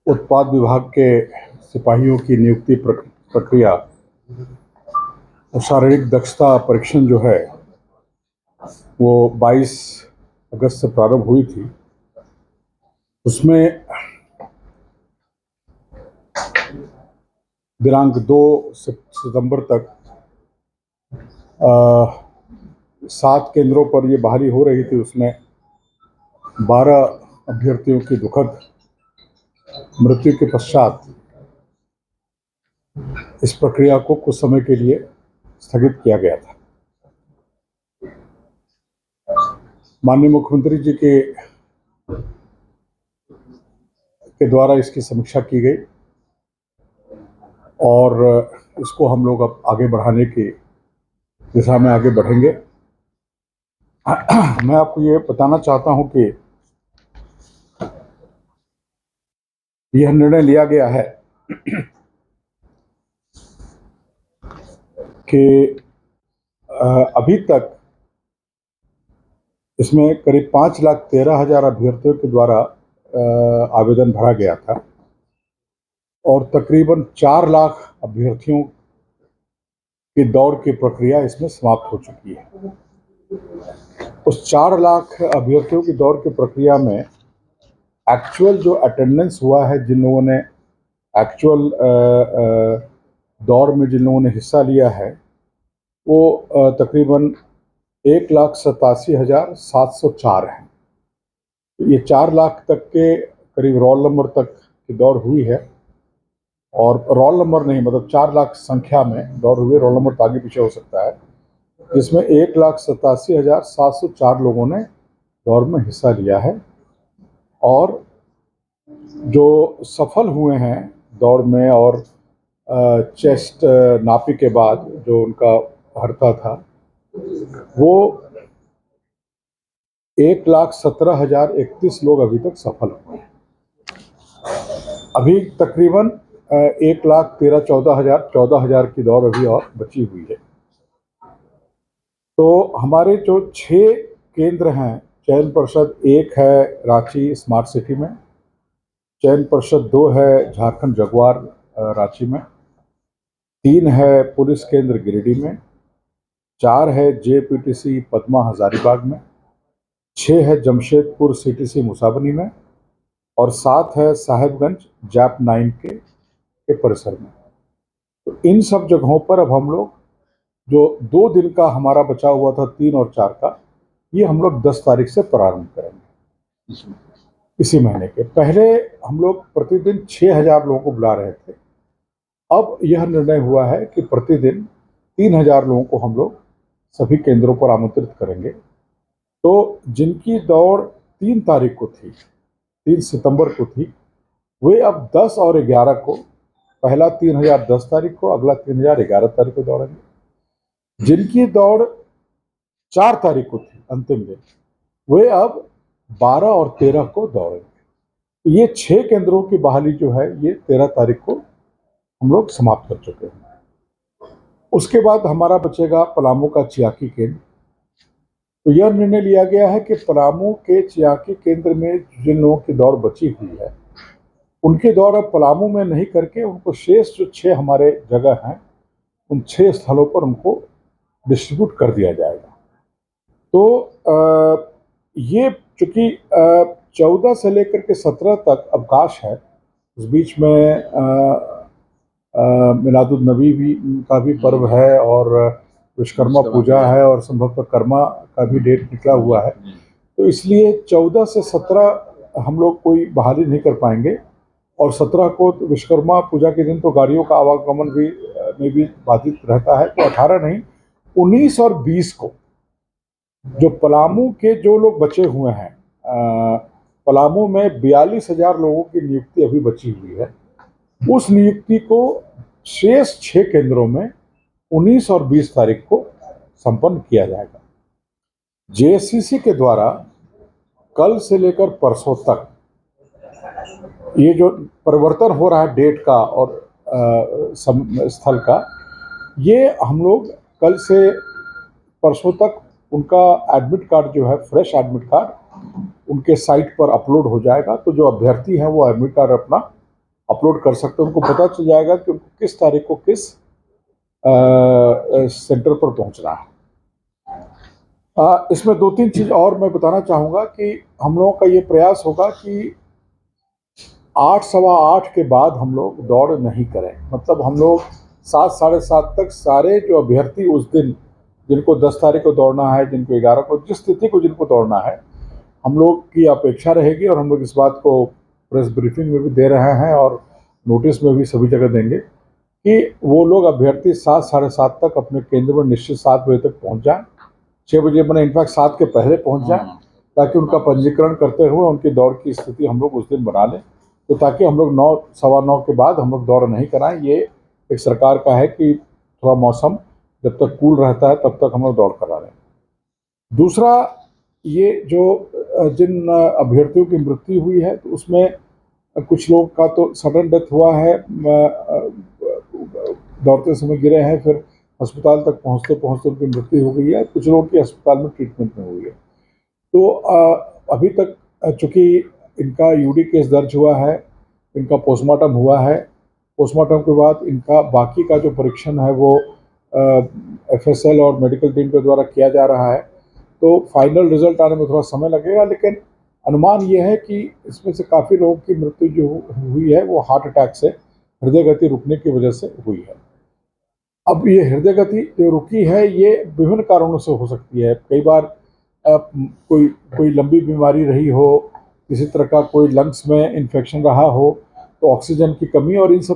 उत्पाद विभाग के सिपाहियों की नियुक्ति प्रक्रिया और शारीरिक दक्षता परीक्षण जो है वो 22 अगस्त से प्रारंभ हुई थी। उसमें दिनांक 2 सितंबर तक 7 केंद्रों पर ये बहाली हो रही थी। उसमें 12 अभ्यर्थियों की दुखद मृत्यु के पश्चात इस प्रक्रिया को कुछ समय के लिए स्थगित किया गया था। माननीय मुख्यमंत्री जी के द्वारा इसकी समीक्षा की गई और इसको हम लोग अब आगे बढ़ाने की दिशा में आगे बढ़ेंगे। मैं आपको ये बताना चाहता हूं कि यह निर्णय लिया गया है कि अभी तक इसमें करीब 5,13,000 अभ्यर्थियों के द्वारा आवेदन भरा गया था और तकरीबन 4 लाख अभ्यर्थियों की दौड़ की प्रक्रिया इसमें समाप्त हो चुकी है। उस 4 लाख अभ्यर्थियों की दौड़ की प्रक्रिया में एक्चुअल जो अटेंडेंस हुआ है, जिन लोगों ने एक्चुअल दौड़ में जिन लोगों ने हिस्सा लिया है वो तकरीबन 1,87,704 हैं। ये 4 लाख तक के करीब रोल नंबर तक की दौड़ हुई है और रोल नंबर नहीं, मतलब 4 लाख संख्या में दौड़ हुई। रोल नंबर तो आगे पीछे हो सकता है, जिसमें 1,87,704 लोगों ने दौड़ में हिस्सा लिया है और जो सफल हुए हैं दौड़ में और चेस्ट नापी के बाद जो उनका भरता था वो 1,17,031 लोग अभी तक सफल हुए हैं। अभी तकरीबन 1,13,14,000 की दौड़ अभी और बची हुई है। तो हमारे जो 6 केंद्र हैं, चयन परिषद 1 है रांची स्मार्ट सिटी में, चयन परिषद 2 है झारखंड जगुआर रांची में, 3 है पुलिस केंद्र गिरिडीह में, 4 है जेपीटीसी पद्मा हजारीबाग में, 6 है जमशेदपुर सीटीसी मुसाबनी में और 7 है साहेबगंज जैप 9 के परिसर में। तो इन सब जगहों पर अब हम लोग जो 2 दिन का हमारा बचा हुआ था 3 और 4 का, ये हम लोग 10 तारीख से प्रारंभ करेंगे। इसी महीने के पहले हम लोग प्रतिदिन 6,000 लोगों को बुला रहे थे। अब यह निर्णय हुआ है कि प्रतिदिन 3,000 लोगों को हम लोग सभी केंद्रों पर आमंत्रित करेंगे। तो जिनकी दौड़ 3 तारीख को थी, 3 सितंबर को थी, वे अब 10 और 11 को, पहला 3,000 10 तारीख को, अगला 3,000 11 तारीख को दौड़ेंगे। जिनकी दौड़ 4 तारीख को थी अंतिम दिन, वे अब 12 और 13 को दौड़ेंगे। तो ये 6 केंद्रों की बहाली जो है ये 13 तारीख को हम लोग समाप्त कर चुके हैं। उसके बाद हमारा बचेगा पलामू का चियाकी केंद्र। तो यह निर्णय लिया गया है कि पलामू के चियाकी केंद्र में जिन लोगों की दौड़ बची हुई है उनकी दौड़ अब पलामू में नहीं करके उनको शेष जो 6 हमारे जगह हैं उन 6 स्थलों पर उनको डिस्ट्रीब्यूट कर दिया जाएगा। तो ये चूँकि 14 से लेकर के 17 तक अवकाश है, उस बीच में मिलादुन नबी भी का भी पर्व है और विश्वकर्मा पूजा है और संभवतः कर्मा का भी डेट निकला हुआ है। तो इसलिए 14 से 17 हम लोग कोई बहाली नहीं कर पाएंगे और 17 को तो विश्वकर्मा पूजा के दिन तो गाड़ियों का आवागमन भी में भी बाधित रहता है। तो 18 नहीं, 19 और 20 को जो पलामू के जो लोग बचे हुए हैं, पलामू में 42,000 लोगों की नियुक्ति अभी बची हुई है, उस नियुक्ति को शेष 6 केंद्रों में 19 और 20 तारीख को संपन्न किया जाएगा। जेएससीसी के द्वारा कल से लेकर परसों तक ये जो परिवर्तन हो रहा है डेट का और स्थल का, ये हम लोग कल से परसों तक उनका एडमिट कार्ड जो है, फ्रेश एडमिट कार्ड उनके साइट पर अपलोड हो जाएगा। तो जो अभ्यर्थी हैं वो एडमिट कार्ड अपना अपलोड कर सकते हैं, उनको पता चल जाएगा कि उनको किस तारीख को किस सेंटर पर पहुंचना है। इसमें 2-3 चीज़ और मैं बताना चाहूँगा कि हम लोगों का ये प्रयास होगा कि 8 सवा 8 के बाद हम लोग दौड़ नहीं करें। मतलब हम लोग 7 साढ़े 7 तक सारे जो अभ्यर्थी उस दिन, जिनको 10 तारीख को दौड़ना है, जिनको 11 को, जिस तिथि को जिनको दौड़ना है, हम लोग की अपेक्षा रहेगी और हम लोग इस बात को प्रेस ब्रीफिंग में भी दे रहे हैं और नोटिस में भी सभी जगह देंगे कि वो लोग अभ्यर्थी 7 साढ़े 7 तक अपने केंद्र में निश्चित 7 बजे तक पहुंच जाएं। 6 बजे मैंने इनफैक्ट 7 के पहले पहुंच जाएं, ताकि उनका पंजीकरण करते हुए उनकी दौड़ की स्थिति हम लोग उस दिन बना लें, तो ताकि हम लोग 9 सवा 9 के बाद हम लोग दौड़ नहीं कराएं। ये एक सरकार का है कि थोड़ा मौसम जब तक कूल रहता है तब तक हम लोग दौड़ करा लें। दूसरा, ये जो जिन अभ्यर्थियों की मृत्यु हुई है, तो उसमें कुछ लोग का तो सडन डेथ हुआ है, दौड़ते समय गिरे हैं, फिर अस्पताल तक पहुंचते पहुंचते उनकी मृत्यु हो गई है। कुछ लोगों की अस्पताल में ट्रीटमेंट में हुई है। तो अभी तक चूँकि इनका यूडी केस दर्ज हुआ है, इनका पोस्टमार्टम हुआ है, पोस्टमार्टम के बाद इनका बाकी का जो परीक्षण है वो एफएसएल और मेडिकल टीम के द्वारा किया जा रहा है। तो फाइनल रिजल्ट आने में थोड़ा समय लगेगा, लेकिन अनुमान ये है कि इसमें से काफ़ी लोगों की मृत्यु जो हुई है वो हार्ट अटैक से, हृदय गति रुकने की वजह से हुई है। अब ये हृदय गति जो रुकी है ये विभिन्न कारणों से हो सकती है। कई बार कोई लंबी बीमारी रही हो, किसी तरह का कोई लंग्स में इन्फेक्शन रहा हो, तो ऑक्सीजन की कमी और इन सब